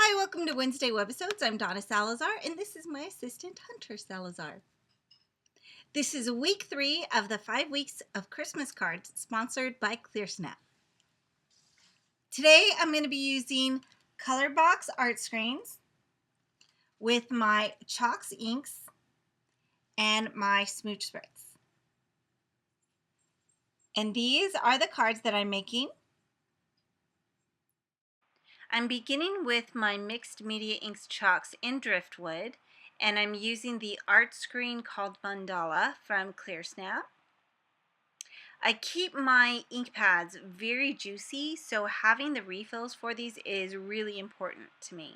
Hi, welcome to Wednesday Webisodes. I'm Donna Salazar, and this is my assistant, Hunter Salazar. This is week 3 of the 5 weeks of Christmas cards sponsored by ClearSnap. Today, I'm going to be using color box art screens with my CHOX inks and my Smooch Spritz. And these are the cards that I'm making. I'm beginning with my mixed media inks chalks in driftwood, and I'm using the art screen called Mandala from ClearSnap. I keep my ink pads very juicy, so having the refills for these is really important to me.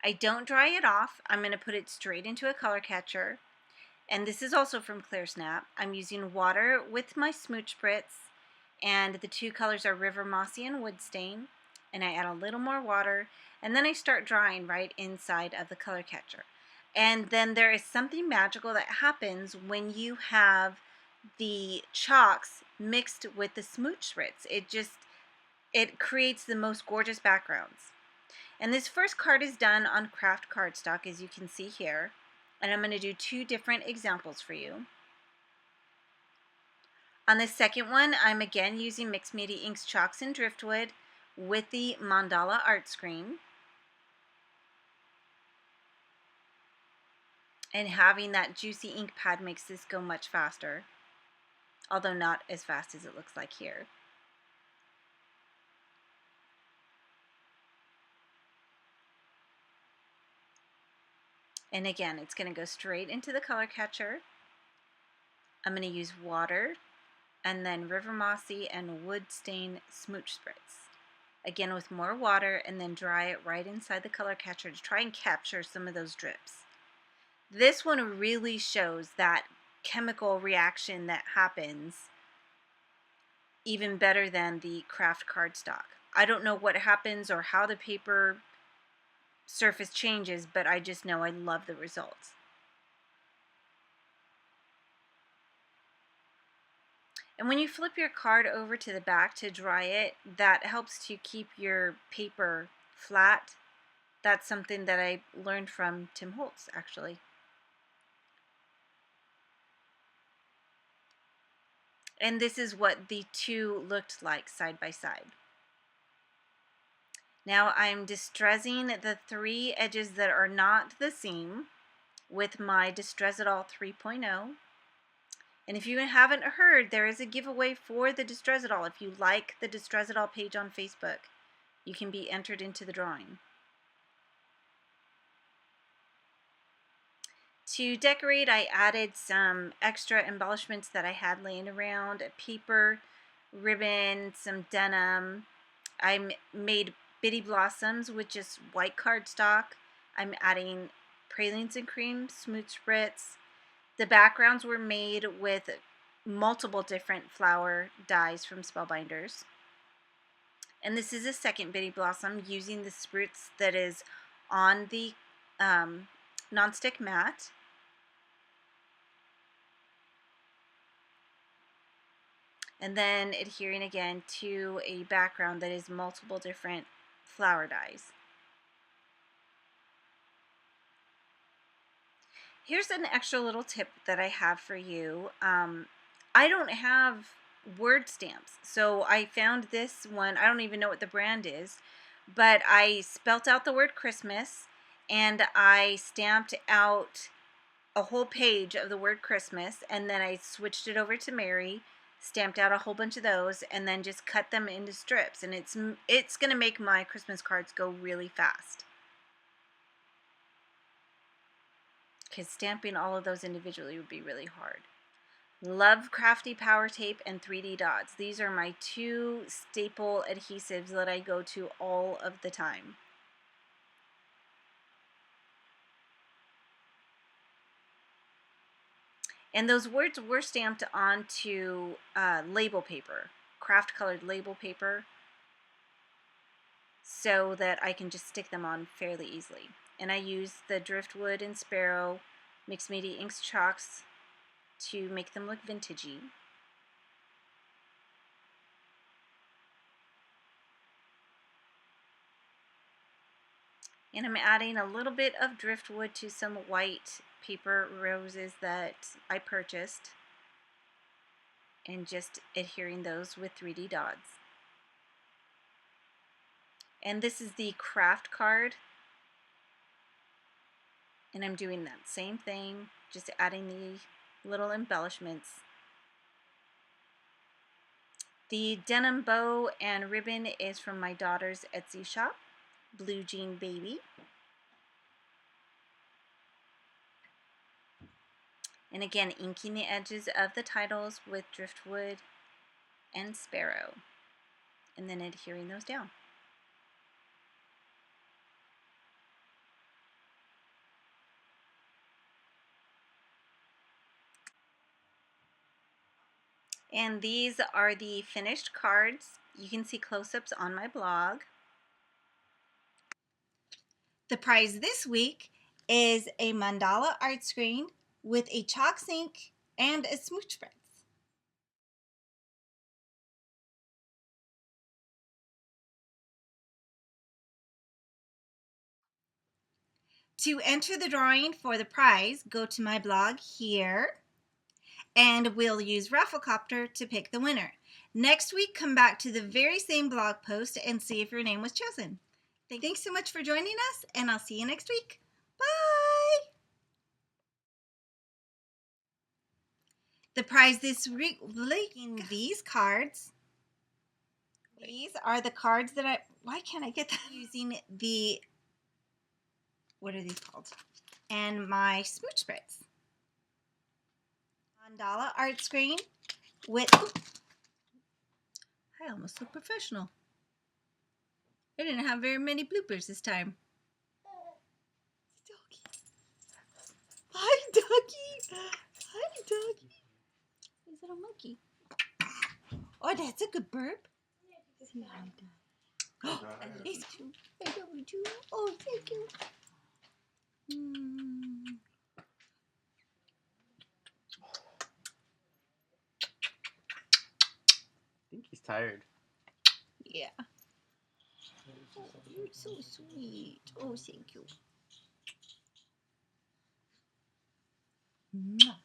I don't dry it off. I'm going to put it straight into a color catcher, and this is also from ClearSnap. I'm using water with my Smooch Spritz, and the two colors are River Mossy and Wood Stain, and I add a little more water, and then I start drying right inside of the color catcher. And then there is something magical that happens when you have the chalks mixed with the Smooch Spritz. It creates the most gorgeous backgrounds. And this first card is done on craft cardstock, as you can see here, and I'm going to do 2 different examples for you. On the second one, I'm again using Mixed Media Inks Chalks and Driftwood with the Mandala art screen. And having that juicy ink pad makes this go much faster, although not as fast as it looks like here. And again, it's going to go straight into the color catcher. I'm going to use water and then River Mossy and Wood Stain Smooch Spritz. Again with more water, and then dry it right inside the color catcher to try and capture some of those drips. This one really shows that chemical reaction that happens even better than the craft cardstock. I don't know what happens or how the paper surface changes, but I just know I love the results. And when you flip your card over to the back to dry it, that helps to keep your paper flat. That's something that I learned from Tim Holtz, actually. And this is what the two looked like side by side. Now I'm distressing the 3 edges that are not the seam with my Distress It All 3.0. And if you haven't heard, there is a giveaway for the Distress It All. If you like the Distress It All page on Facebook, you can be entered into the drawing. To decorate, I added some extra embellishments that I had laying around, a paper, ribbon, some denim. I made bitty blossoms with just white cardstock. I'm adding pralines and cream, Smooch Spritz. The backgrounds were made with multiple different flower dyes from Spellbinders. And this is a second bitty blossom using the spritz that is on the nonstick mat. And then adhering again to a background that is multiple different flower dyes. Here's an extra little tip that I have for you. I don't have word stamps, so I found this one. I don't even know what the brand is, but I spelt out the word Christmas, and I stamped out a whole page of the word Christmas, and then I switched it over to Mary, stamped out a whole bunch of those, and then just cut them into strips, and it's going to make my Christmas cards go really fast. Because stamping all of those individually would be really hard. Love Crafty Power Tape and 3D Dots. These are my 2 staple adhesives that I go to all of the time. And those words were stamped onto label paper, craft colored label paper, so that I can just stick them on fairly easily. And I use the Driftwood and Sparrow Mixed Media Inks chalks to make them look vintagey. And I'm adding a little bit of driftwood to some white paper roses that I purchased, and just adhering those with 3D dots. And this is the craft card, and I'm doing that same thing, just adding the little embellishments. The denim bow and ribbon is from my daughter's Etsy shop, Blue Jean Baby. And again, inking the edges of the titles with driftwood and sparrow, and then adhering those down. And these are the finished cards. You can see close-ups on my blog. The prize this week is a mandala art screen with a CHOX ink and a Smooch Spritz. To enter the drawing for the prize, go to my blog here, and we'll use Rafflecopter to pick the winner. Next week, come back to the very same blog post and see if your name was chosen. Thanks so much for joining us, and I'll see you next week. Bye! The prize this week in these cards. These are the cards that why can't I get that? Using the, what are these called? And my Smooch Spritz. Mandala art screen with, I almost look professional. I didn't have very many bloopers this time. Doggy. Hi, doggy. Hi, doggy. Is it a monkey? Oh, that's a good burp. Say hi, dog. Oh, I love you too. I love you too. Oh, thank you. I think he's tired. Yeah. Oh, you're so sweet. Oh, thank you. Mwah.